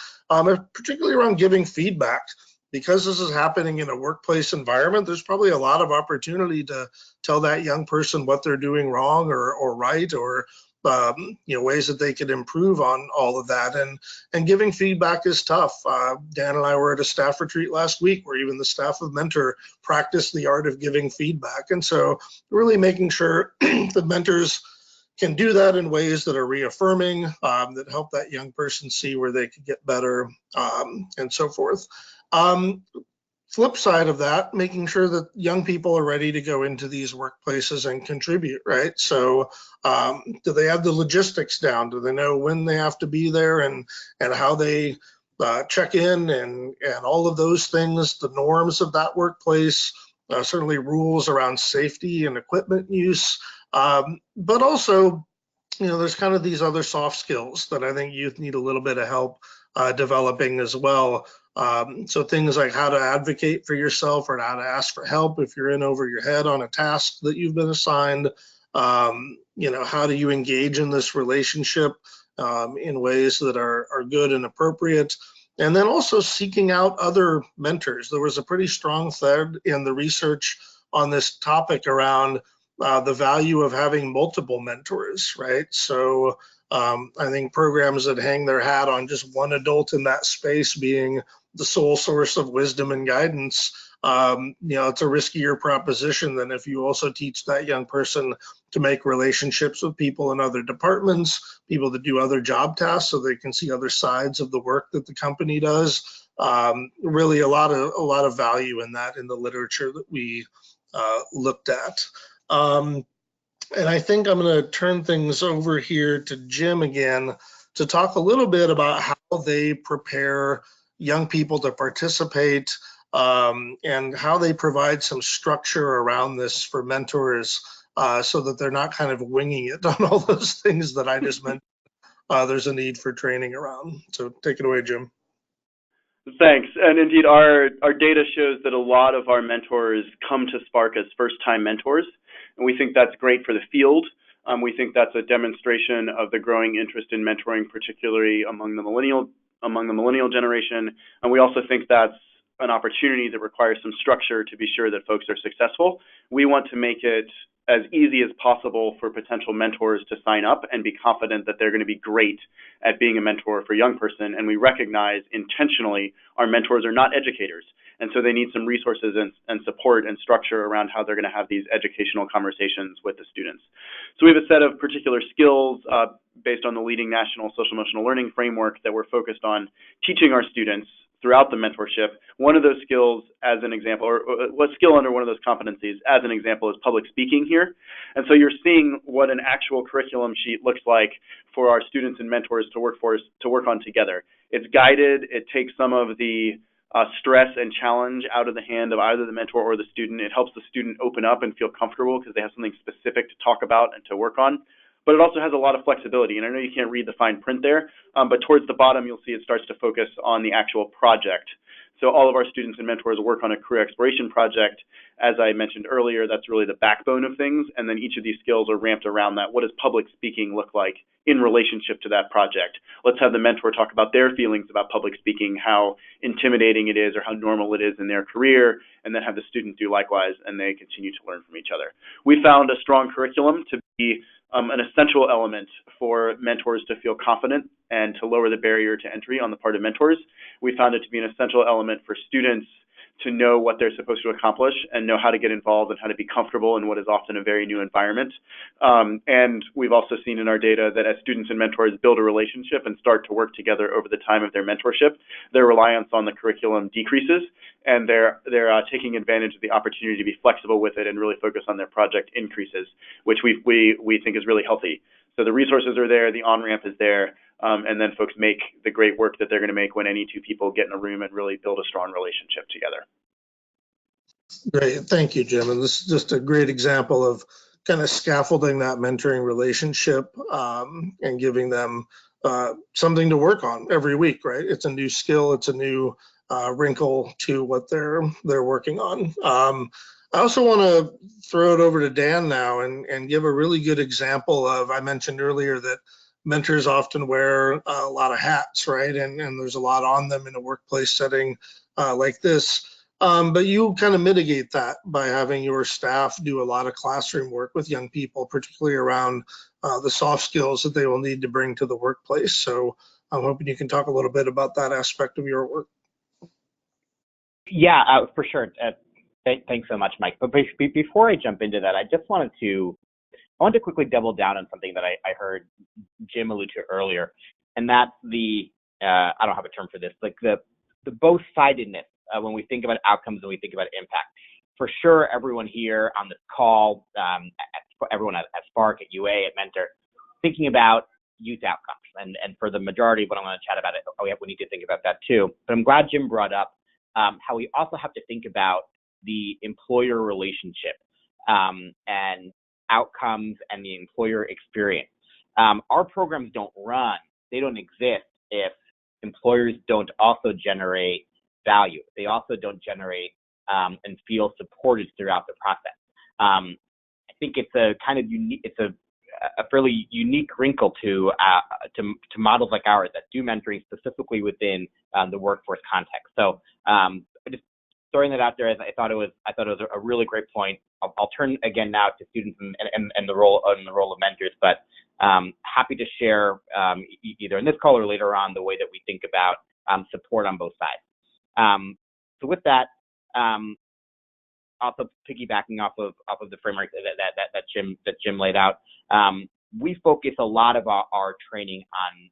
particularly around giving feedback. Because this is happening in a workplace environment, there's probably a lot of opportunity to tell that young person what they're doing wrong or right, or ways that they could improve on all of that. And giving feedback is tough. Dan and I were at a staff retreat last week where even the staff of Mentor practiced the art of giving feedback. And so really making sure the mentors can do that in ways that are reaffirming, that help that young person see where they could get better, and so forth. Flip side of that, making sure that young people are ready to go into these workplaces and contribute, right? So do they have the logistics down? Do they know when they have to be there and how they check in and all of those things, the norms of that workplace, certainly rules around safety and equipment use, but also, there's kind of these other soft skills that I think youth need a little bit of help developing as well. So things like how to advocate for yourself or how to ask for help if you're in over your head on a task that you've been assigned. How do you engage in this relationship in ways that are good and appropriate? And then also seeking out other mentors. There was a pretty strong thread in the research on this topic around the value of having multiple mentors, right? So I think programs that hang their hat on just one adult in that space being the sole source of wisdom and guidance, it's a riskier proposition than if you also teach that young person to make relationships with people in other departments, people that do other job tasks, so they can see other sides of the work that the company does. Really, a lot of value in that in the literature that we looked at. And I think I'm going to turn things over here to Jim again to talk a little bit about how they prepare young people to participate, and how they provide some structure around this for mentors, so that they're not kind of winging it on all those things that I just mentioned. There's a need for training around. So take it away, Jim. Thanks. And indeed, our data shows that a lot of our mentors come to Spark as first-time mentors, and we think that's great for the field. We think that's a demonstration of the growing interest in mentoring, particularly among the millennial generation. And we also think that's an opportunity that requires some structure to be sure that folks are successful. We want to make it as easy as possible for potential mentors to sign up and be confident that they're going to be great at being a mentor for a young person. And we recognize intentionally our mentors are not educators. And so they need some resources and support and structure around how they're going to have these educational conversations with the students. So we have a set of particular skills based on the leading national social emotional learning framework that we're focused on teaching our students throughout the mentorship. One of those skills, as an example, or what skill under one of those competencies, as an example, is public speaking here. And so you're seeing what an actual curriculum sheet looks like for our students and mentors to work on together. It's guided. It takes some of the stress and challenge out of the hand of either the mentor or the student. It helps the student open up and feel comfortable because they have something specific to talk about and to work on. But it also has a lot of flexibility. And I know you can't read the fine print there, but towards the bottom, you'll see it starts to focus on the actual project. So all of our students and mentors work on a career exploration project. As I mentioned earlier, that's really the backbone of things. And then each of these skills are ramped around that. What does public speaking look like in relationship to that project? Let's have the mentor talk about their feelings about public speaking, how intimidating it is or how normal it is in their career, and then have the student do likewise, and they continue to learn from each other. We found a strong curriculum to be an essential element for mentors to feel confident and to lower the barrier to entry on the part of mentors. We found it to be an essential element for students to know what they're supposed to accomplish and know how to get involved and how to be comfortable in what is often a very new environment. And we've also seen in our data that as students and mentors build a relationship and start to work together over the time of their mentorship, their reliance on the curriculum decreases, and they're taking advantage of the opportunity to be flexible with it and really focus on their project increases, which we think is really healthy. So the resources are there, the on-ramp is there, and then folks make the great work that they're going to make when any two people get in a room and really build a strong relationship together. Great, thank you, Jim. And this is just a great example of kind of scaffolding that mentoring relationship, and giving them something to work on every week, right? It's a new skill, it's a new wrinkle to what they're working on. I also want to throw it over to Dan now and give a really good example of, I mentioned earlier that mentors often wear a lot of hats, right? And there's a lot on them in a workplace setting like this. But you kind of mitigate that by having your staff do a lot of classroom work with young people, particularly around the soft skills that they will need to bring to the workplace. So I'm hoping you can talk a little bit about that aspect of your work. Yeah, for sure. Thanks so much, Mike. But before I jump into that, I wanted to quickly double down on something that I heard Jim allude to earlier, and that's the I don't have a term for this, like the both-sidedness when we think about outcomes and we think about impact. For sure, everyone here on this call, everyone at Spark, at UA, at Mentor, thinking about youth outcomes, and for the majority of what I'm going to chat about, we need to think about that too. But I'm glad Jim brought up how we also have to think about the employer relationship and outcomes and the employer experience. Our programs don't run, they don't exist if employers don't also generate value. They also don't generate and feel supported throughout the process. I think it's a kind of unique, it's a fairly unique wrinkle to models like ours that do mentoring specifically within the workforce context. So just throwing that out there, I thought it was a really great point. I'll turn again now to students and the role of mentors, but Happy to share either in this call or later on the way that we think about support on both sides. So with that, also piggybacking off of the framework that Jim laid out, we focus a lot of our training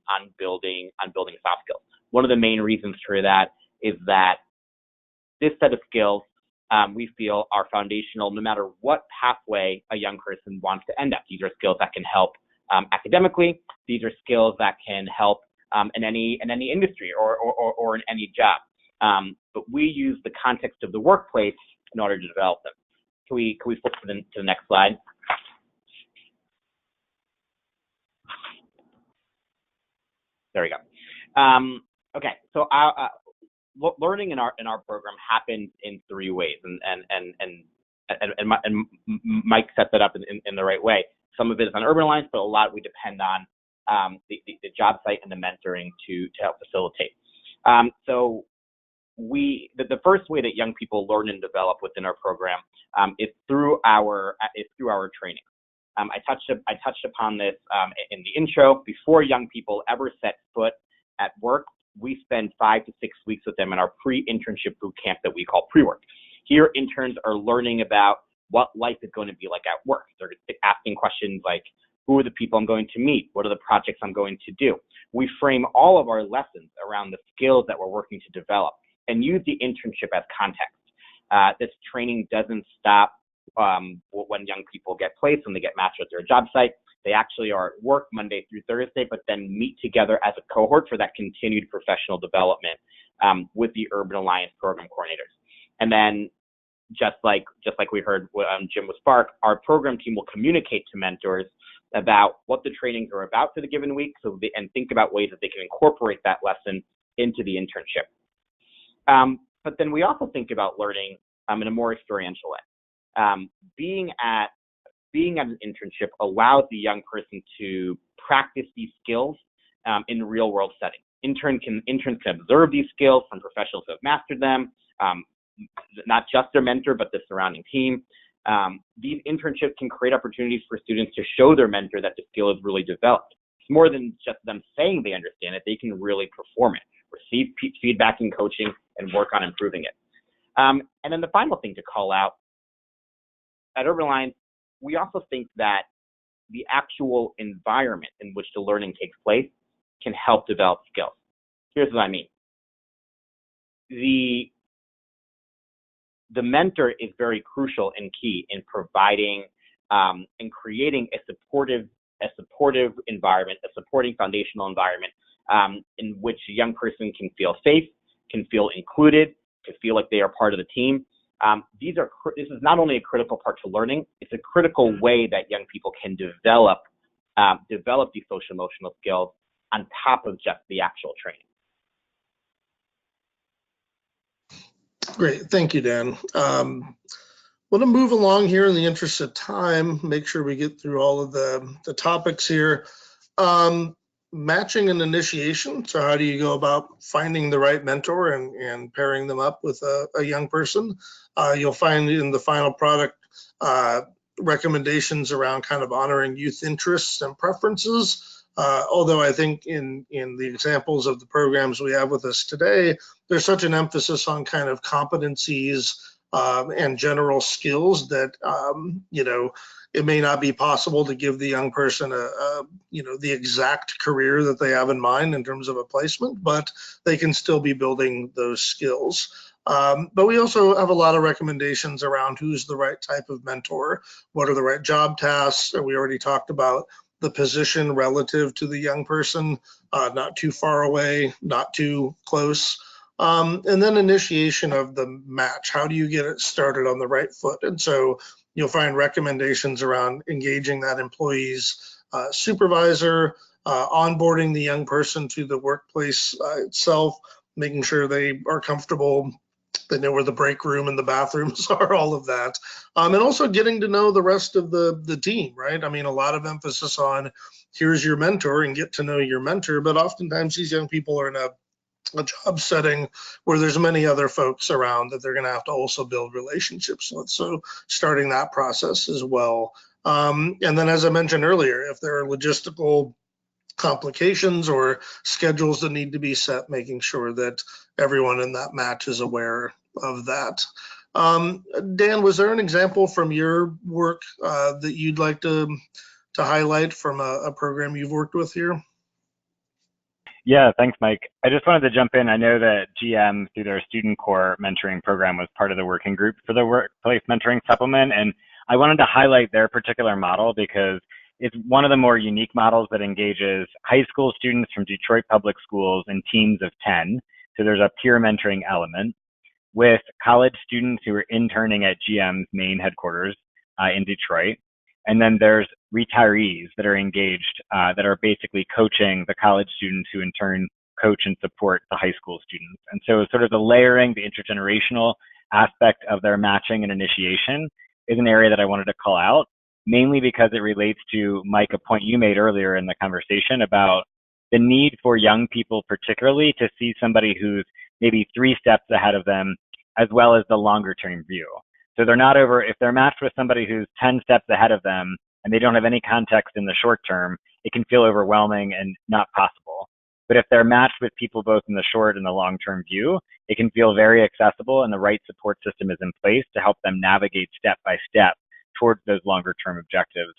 on building soft skills. One of the main reasons for that is that this set of skills we feel are foundational no matter what pathway a young person wants to end up. These are skills that can help academically. These are skills that can help in any industry or in any job. But we use the context of the workplace in order to develop them. Can we flip to the next slide? There we go. Okay, so learning in our program happens in three ways, and Mike set that up in the right way. Some of it is on Urban Alliance, but a lot we depend on the job site and the mentoring to help facilitate. So the first way that young people learn and develop within our program is through our training. I touched upon this in the intro. Before young people ever set foot at work, we spend 5 to 6 weeks with them in our pre-internship boot camp that we call pre-work. Here, interns are learning about what life is going to be like at work. They're asking questions like, who are the people I'm going to meet? What are the projects I'm going to do? We frame all of our lessons around the skills that we're working to develop and use the internship as context. This training doesn't stop when young people get placed, when they get matched with their job site. They actually are at work Monday through Thursday, but then meet together as a cohort for that continued professional development with the Urban Alliance program coordinators. And then just like we heard Jim with Spark, our program team will communicate to mentors about what the trainings are about for the given week, and think about ways that they can incorporate that lesson into the internship. But then we also think about learning in a more experiential way. Being at an internship allows the young person to practice these skills in a real world setting. Interns can observe these skills from professionals who have mastered them, not just their mentor, but the surrounding team. These internships can create opportunities for students to show their mentor that the skill is really developed. It's more than just them saying they understand it. They can really perform it, receive feedback and coaching, and work on improving it. And then the final thing to call out, at Urban Alliance, we also think that the actual environment in which the learning takes place can help develop skills. Here's what I mean. The mentor is very crucial and key in providing and creating a supportive environment, a supporting foundational environment in which a young person can feel safe, can feel included, can feel like they are part of the team. This is not only a critical part to learning, it's a critical way that young people can develop these social emotional skills on top of just the actual training. Great, thank you, Dan. Want to move along here in the interest of time, make sure we get through all of the topics here. Matching and initiation. So how do you go about finding the right mentor and pairing them up with a young person? You'll find in the final product recommendations around kind of honoring youth interests and preferences. Although I think in the examples of the programs we have with us today, there's such an emphasis on kind of competencies and general skills that, it may not be possible to give the young person the exact career that they have in mind in terms of a placement, but they can still be building those skills. But we also have a lot of recommendations around who's the right type of mentor, what are the right job tasks. We already talked about the position relative to the young person, not too far away, not too close. And then initiation of the match. How do you get it started on the right foot? And so you'll find recommendations around engaging that employee's supervisor, onboarding the young person to the workplace itself, making sure they are comfortable, they know where the break room and the bathrooms are, all of that. And also getting to know the rest of the team, right? I mean, a lot of emphasis on here's your mentor and get to know your mentor, but oftentimes these young people are in a job setting where there's many other folks around that they're going to have to also build relationships with. So starting that process as well And then, as I mentioned earlier, if there are logistical complications or schedules that need to be set, making sure that everyone in that match is aware of that. Dan, was there an example from your work that you'd like to highlight from a program you've worked with here? Yeah, thanks, Mike. I just wanted to jump in. I know that GM, through their Student Core mentoring program, was part of the working group for the Workplace Mentoring Supplement. And I wanted to highlight their particular model because it's one of the more unique models that engages high school students from Detroit Public Schools in teams of 10. So there's a peer mentoring element with college students who are interning at GM's main headquarters in Detroit. And then there's retirees that are engaged, that are basically coaching the college students who in turn coach and support the high school students. And so sort of the layering, the intergenerational aspect of their matching and initiation is an area that I wanted to call out, mainly because it relates to, Mike, a point you made earlier in the conversation about the need for young people particularly to see somebody who's maybe 3 steps ahead of them, as well as the longer term view. So they're not if they're matched with somebody who's 10 steps ahead of them and they don't have any context in the short term, it can feel overwhelming and not possible. But if they're matched with people both in the short and the long term view, it can feel very accessible and the right support system is in place to help them navigate step by step towards those longer term objectives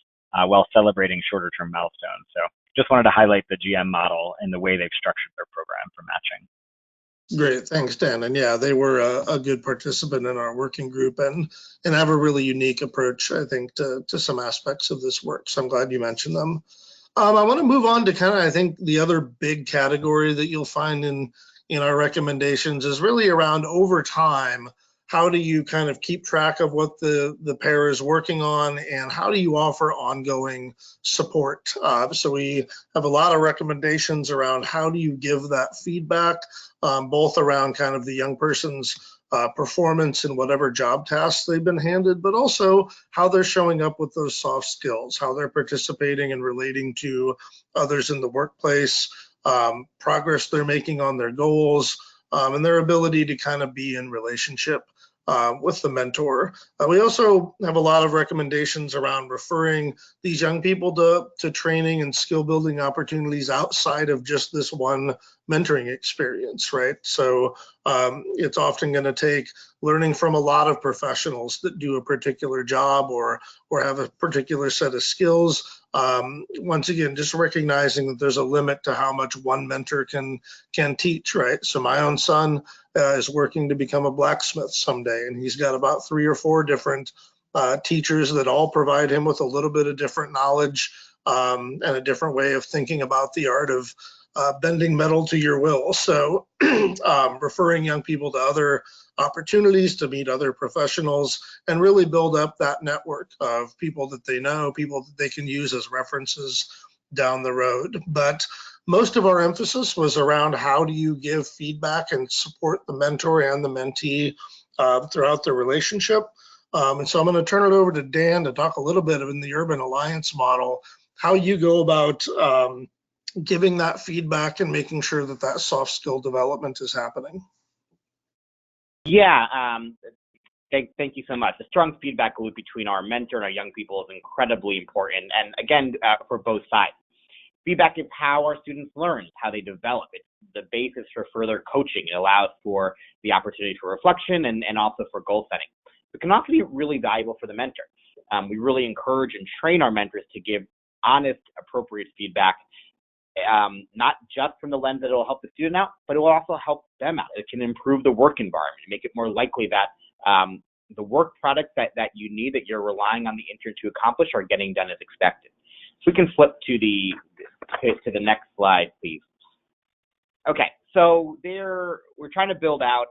while celebrating shorter term milestones. So just wanted to highlight the GM model and the way they've structured their program for matching. Great, thanks, Dan. And yeah, they were a good participant in our working group and have a really unique approach, I think, to some aspects of this work. So I'm glad you mentioned them. I want to move on to kind of, I think, the other big category that you'll find in our recommendations is really around over time. How do you kind of keep track of what the pair is working on, and how do you offer ongoing support? So we have a lot of recommendations around how do you give that feedback, both around kind of the young person's performance in whatever job tasks they've been handed, but also how they're showing up with those soft skills, how they're participating and relating to others in the workplace, progress they're making on their goals, and their ability to kind of be in relationship with the mentor. We also have a lot of recommendations around referring these young people to training and skill building opportunities outside of just this one mentoring experience, right? So it's often going to take learning from a lot of professionals that do a particular job or have a particular set of skills. Once again, just recognizing that there's a limit to how much one mentor can teach, right? So my own son is working to become a blacksmith someday, and he's got about 3 or 4 different teachers that all provide him with a little bit of different knowledge and a different way of thinking about the art of bending metal to your will. So referring young people to other opportunities to meet other professionals and really build up that network of people that they know, people that they can use as references down the road. But most of our emphasis was around how do you give feedback and support the mentor and the mentee throughout the relationship. And so I'm going to turn it over to Dan to talk a little bit in the Urban Alliance model, how you go about giving that feedback and making sure that that soft skill development is happening. Yeah, thank you so much. The strong feedback loop between our mentor and our young people is incredibly important. And again, for both sides. Feedback is how our students learn, how they develop. It's the basis for further coaching. It allows for the opportunity for reflection and also for goal setting. It can also be really valuable for the mentor. We really encourage and train our mentors to give honest, appropriate feedback, not just from the lens that it will help the student out, but it will also help them out. It can improve the work environment, make it more likely that the work products that you need, that you're relying on the intern to accomplish, are getting done as expected. So we can flip to the next slide, please. Okay, so we're trying to build out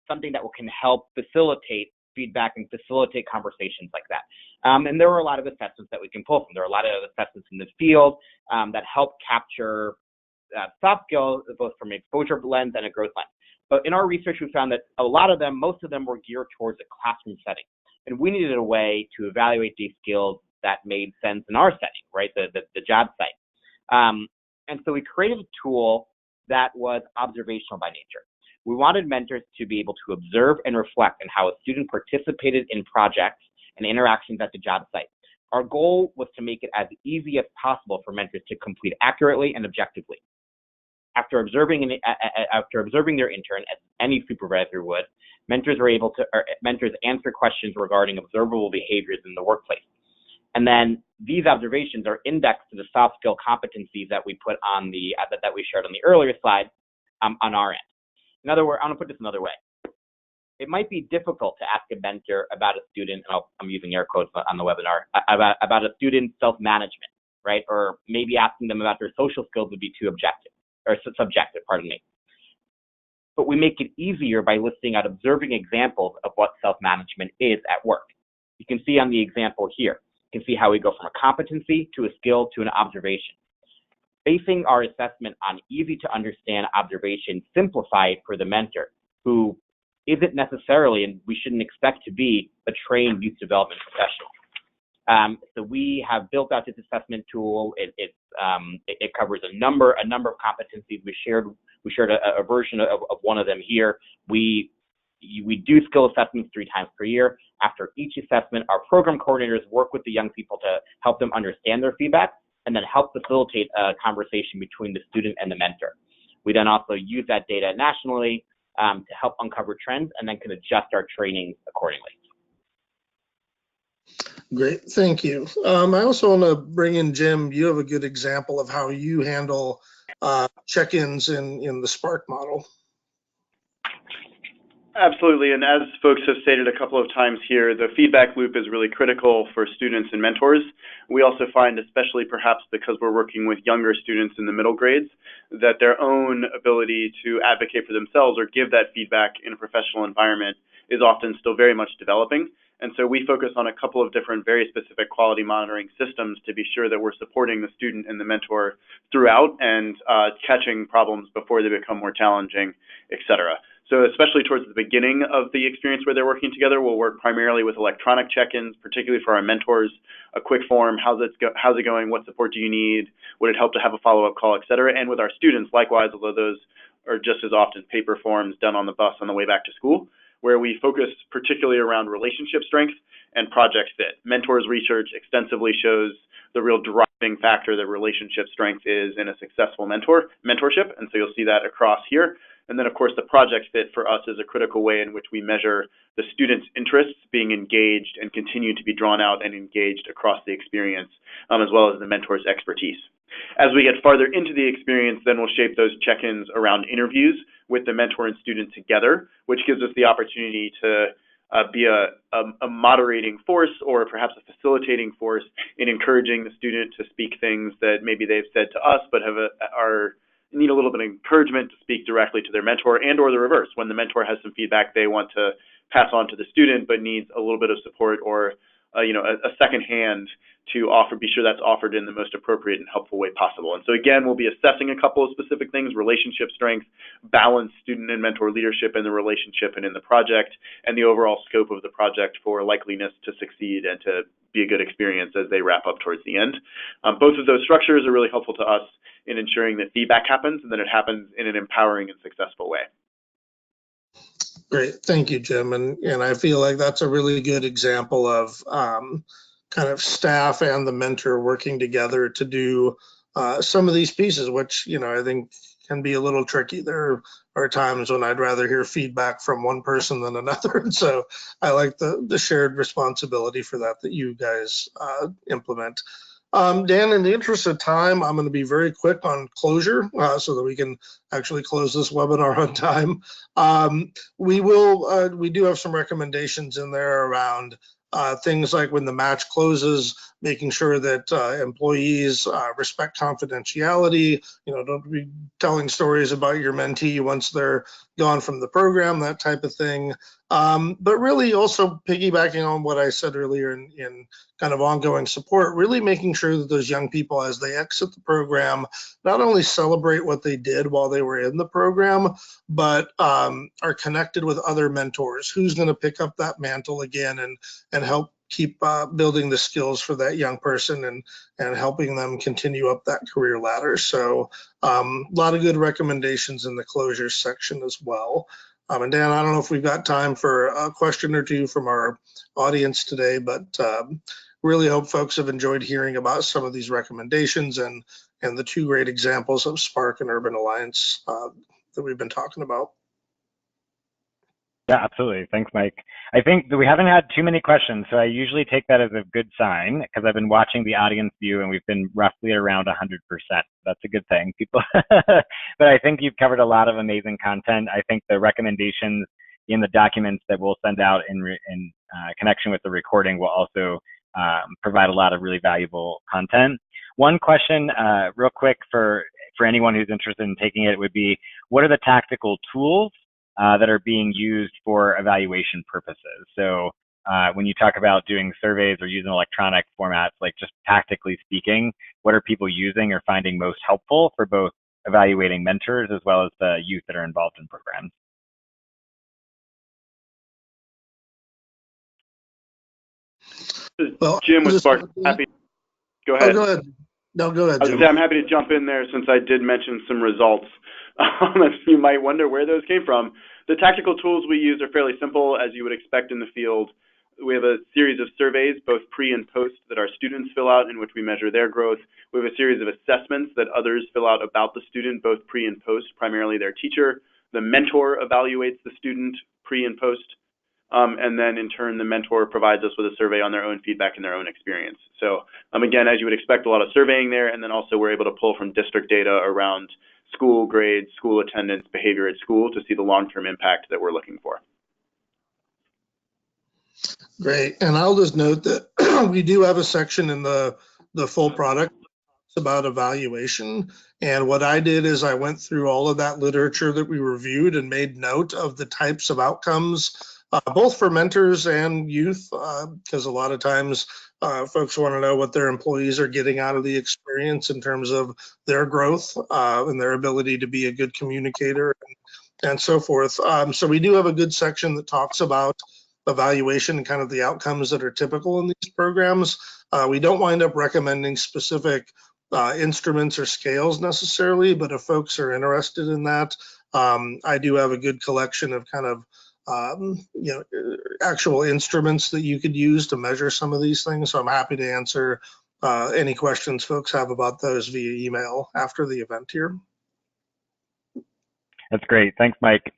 something that can help facilitate feedback and facilitate conversations like that. And there are a lot of assessments that we can pull from. There are a lot of assessments in the field that help capture soft skills, both from an exposure lens and a growth lens. But in our research, we found that most of them were geared towards a classroom setting. And we needed a way to evaluate these skills that made sense in our setting, right, the job site. And so we created a tool that was observational by nature. We wanted mentors to be able to observe and reflect on how a student participated in projects and interactions at the job site. Our goal was to make it as easy as possible for mentors to complete accurately and objectively. After observing their intern, as any supervisor would, mentors answer questions regarding observable behaviors in the workplace. And then these observations are indexed to the soft skill competencies that we put on that we shared on the earlier slide on our end. In other words, I'm going to put this another way. It might be difficult to ask a mentor about a student, and I'm using air quotes on the webinar, about a student's self-management, right? Or maybe asking them about their social skills would be too subjective, pardon me. But we make it easier by listing out observing examples of what self-management is at work. You can see on the example here, you can see how we go from a competency to a skill to an observation. Basing our assessment on easy to understand observation simplified for the mentor, who isn't necessarily, and we shouldn't expect to be, a trained youth development professional. So we have built out this assessment tool. It covers a number of competencies. We shared a version of one of them here. We do skill assessments 3 times per year. After each assessment, our program coordinators work with the young people to help them understand their feedback and then help facilitate a conversation between the student and the mentor. We then also use that data nationally to help uncover trends and then can adjust our training accordingly. Great, thank you. I also want to bring in Jim. You have a good example of how you handle check-ins in the Spark model. Absolutely, and as folks have stated a couple of times here, the feedback loop is really critical for students and mentors. We also find, especially perhaps because we're working with younger students in the middle grades, that their own ability to advocate for themselves or give that feedback in a professional environment is often still very much developing. And so we focus on a couple of different very specific quality monitoring systems to be sure that we're supporting the student and the mentor throughout and catching problems before they become more challenging, et cetera. So especially towards the beginning of the experience where they're working together, we'll work primarily with electronic check-ins, particularly for our mentors, a quick form, how's it going, what support do you need, would it help to have a follow-up call, et cetera. And with our students, likewise, although those are just as often paper forms done on the bus on the way back to school, where we focus particularly around relationship strength and project fit. Mentors research extensively shows the real driving factor that relationship strength is in a successful mentorship, and so you'll see that across here. And then, of course, the project fit for us is a critical way in which we measure the students' interests being engaged and continue to be drawn out and engaged across the experience, as well as the mentor's expertise. As we get farther into the experience, then we'll shape those check-ins around interviews with the mentor and student together, which gives us the opportunity to be a moderating force or perhaps a facilitating force in encouraging the student to speak things that maybe they've said to us but need a little bit of encouragement to speak directly to their mentor, and or the reverse. When the mentor has some feedback they want to pass on to the student but needs a little bit of support or a second hand to be sure that's offered in the most appropriate and helpful way possible. And so again, we'll be assessing a couple of specific things: relationship strength, balance, student and mentor leadership in the relationship and in the project, and the overall scope of the project for likeliness to succeed and to be a good experience as they wrap up towards the end. Both of those structures are really helpful to us in ensuring that feedback happens and that it happens in an empowering and successful way. Great, thank you, Jim. And I feel like that's a really good example of kind of staff and the mentor working together to do some of these pieces, which, I think can be a little tricky. There are times when I'd rather hear feedback from one person than another. And so I like the shared responsibility for that you guys implement. Dan, in the interest of time, I'm going to be very quick on closure so that we can actually close this webinar on time. We do have some recommendations in there around things like when the match closes, making sure that employees respect confidentiality, don't be telling stories about your mentee once they're gone from the program, that type of thing. But really also piggybacking on what I said earlier in kind of ongoing support, really making sure that those young people, as they exit the program, not only celebrate what they did while they were in the program, but are connected with other mentors. Who's going to pick up that mantle again and help keep building the skills for that young person and helping them continue up that career ladder. So a lot of good recommendations in the closures section as well. And Dan, I don't know if we've got time for a question or two from our audience today, but really hope folks have enjoyed hearing about some of these recommendations and the two great examples of Spark and Urban Alliance that we've been talking about. Yeah, absolutely. Thanks, Mike. I think that we haven't had too many questions, so I usually take that as a good sign because I've been watching the audience view and we've been roughly around 100%. That's a good thing, people. But I think you've covered a lot of amazing content. I think the recommendations in the documents that we'll send out in connection with the recording will also provide a lot of really valuable content. One question, real quick, for anyone who's interested in taking it would be, what are the tactical tools that are being used for evaluation purposes? So when you talk about doing surveys or using electronic formats, like just tactically speaking, what are people using or finding most helpful for both evaluating mentors as well as the youth that are involved in programs? Well, Jim with Spark, happy. Go ahead. Oh, go ahead. No, go ahead, Jim. I'm happy to jump in there since I did mention some results. You might wonder where those came from. The tactical tools we use are fairly simple, as you would expect in the field. We have a series of surveys, both pre and post, that our students fill out in which we measure their growth. We have a series of assessments that others fill out about the student, both pre and post, primarily their teacher. The mentor evaluates the student pre and post. And then in turn, the mentor provides us with a survey on their own feedback and their own experience. So again, as you would expect, a lot of surveying there, and then also we're able to pull from district data around school grades, school attendance, behavior at school to see the long-term impact that we're looking for. Great, and I'll just note that we do have a section in the full product about evaluation. And what I did is I went through all of that literature that we reviewed and made note of the types of outcomes, both for mentors and youth, because a lot of times folks want to know what their employees are getting out of the experience in terms of their growth and their ability to be a good communicator and so forth. So we do have a good section that talks about evaluation and kind of the outcomes that are typical in these programs. We don't wind up recommending specific instruments or scales necessarily, but if folks are interested in that, I do have a good collection of kind of actual instruments that you could use to measure some of these things. So I'm happy to answer any questions folks have about those via email after the event here. That's great. Thanks, Mike.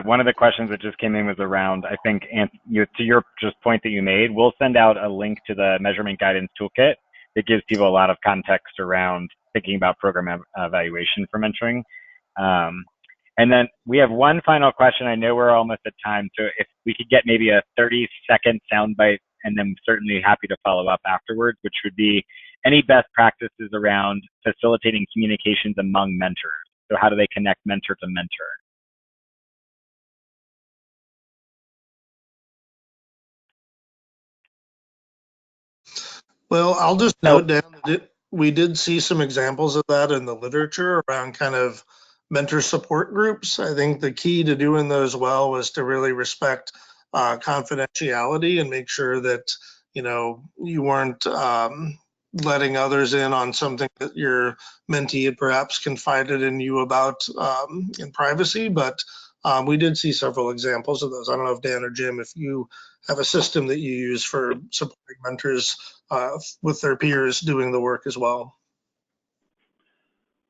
One of the questions that just came in was around, I think, to your just point that you made, we'll send out a link to the measurement guidance toolkit that gives people a lot of context around thinking about program evaluation for mentoring. And then we have one final question. I know we're almost at time, so if we could get maybe a 30-second soundbite, and then certainly happy to follow up afterwards, which would be any best practices around facilitating communications among mentors. So how do they connect mentor to mentor? Well, I'll just note down that we did see some examples of that in the literature around kind of mentor support groups. I think the key to doing those well was to really respect confidentiality and make sure that, you weren't letting others in on something that your mentee had perhaps confided in you about in privacy. But we did see several examples of those. I don't know if Dan or Jim, if you have a system that you use for supporting mentors with their peers doing the work as well.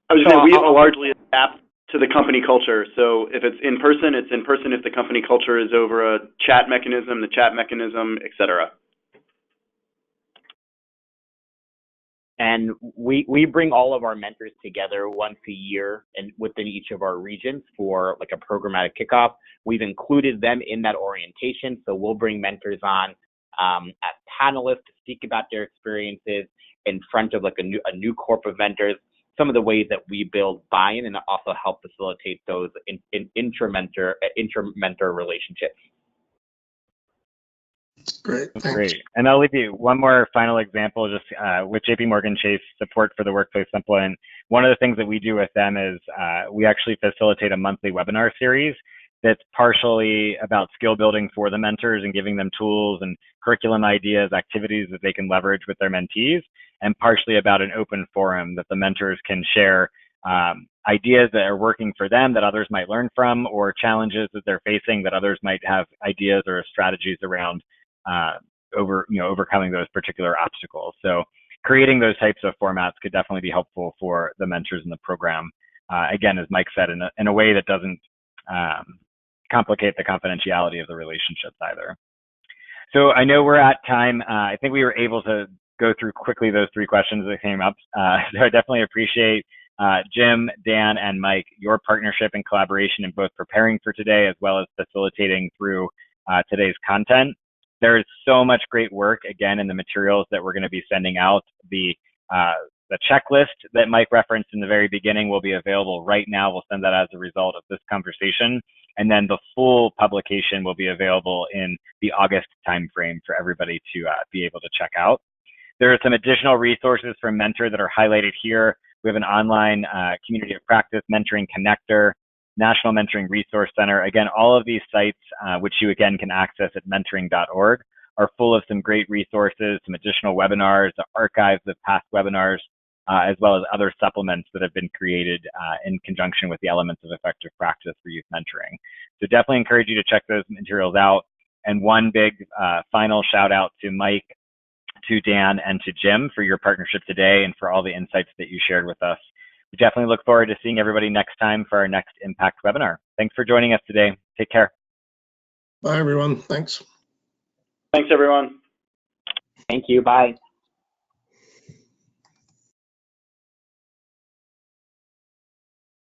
I was going to say, we largely adapt to the company culture. So if it's in person, it's in person. If the company culture is over a chat mechanism, the chat mechanism, et cetera. And we bring all of our mentors together once a year and within each of our regions for like a programmatic kickoff. We've included them in that orientation. So we'll bring mentors on as panelists to speak about their experiences in front of like a new corp of mentors. Some of the ways that we build buy-in and also help facilitate those intra-mentor relationships. Great. That's great. And I'll leave you one more final example, just with JPMorgan Chase support for the Workplace Simple. And one of the things that we do with them is we actually facilitate a monthly webinar series that's partially about skill building for the mentors and giving them tools and curriculum ideas, activities that they can leverage with their mentees, and partially about an open forum that the mentors can share ideas that are working for them that others might learn from, or challenges that they're facing that others might have ideas or strategies around overcoming those particular obstacles. So creating those types of formats could definitely be helpful for the mentors in the program. Again, as Mike said, in a way that doesn't complicate the confidentiality of the relationships either. So I know we're at time. I think we were able to go through quickly those 3 questions that came up. So I definitely appreciate Jim, Dan, and Mike, your partnership and collaboration in both preparing for today as well as facilitating through today's content. There is so much great work, again, in the materials that we're going to be sending out. The checklist that Mike referenced in the very beginning will be available right now. We'll send that as a result of this conversation. And then the full publication will be available in the August timeframe for everybody to be able to check out. There are some additional resources from Mentor that are highlighted here. We have an online community of practice, mentoring connector, National Mentoring Resource Center. Again, all of these sites, which you again can access at mentoring.org, are full of some great resources, some additional webinars, archives of past webinars, as well as other supplements that have been created in conjunction with the elements of effective practice for youth mentoring. So definitely encourage you to check those materials out. And one big final shout out to Mike, to Dan, and to Jim for your partnership today and for all the insights that you shared with us. We definitely look forward to seeing everybody next time for our next Impact webinar. Thanks for joining us today. Take care. Bye, everyone. Thanks. Thanks, everyone. Thank you. Bye.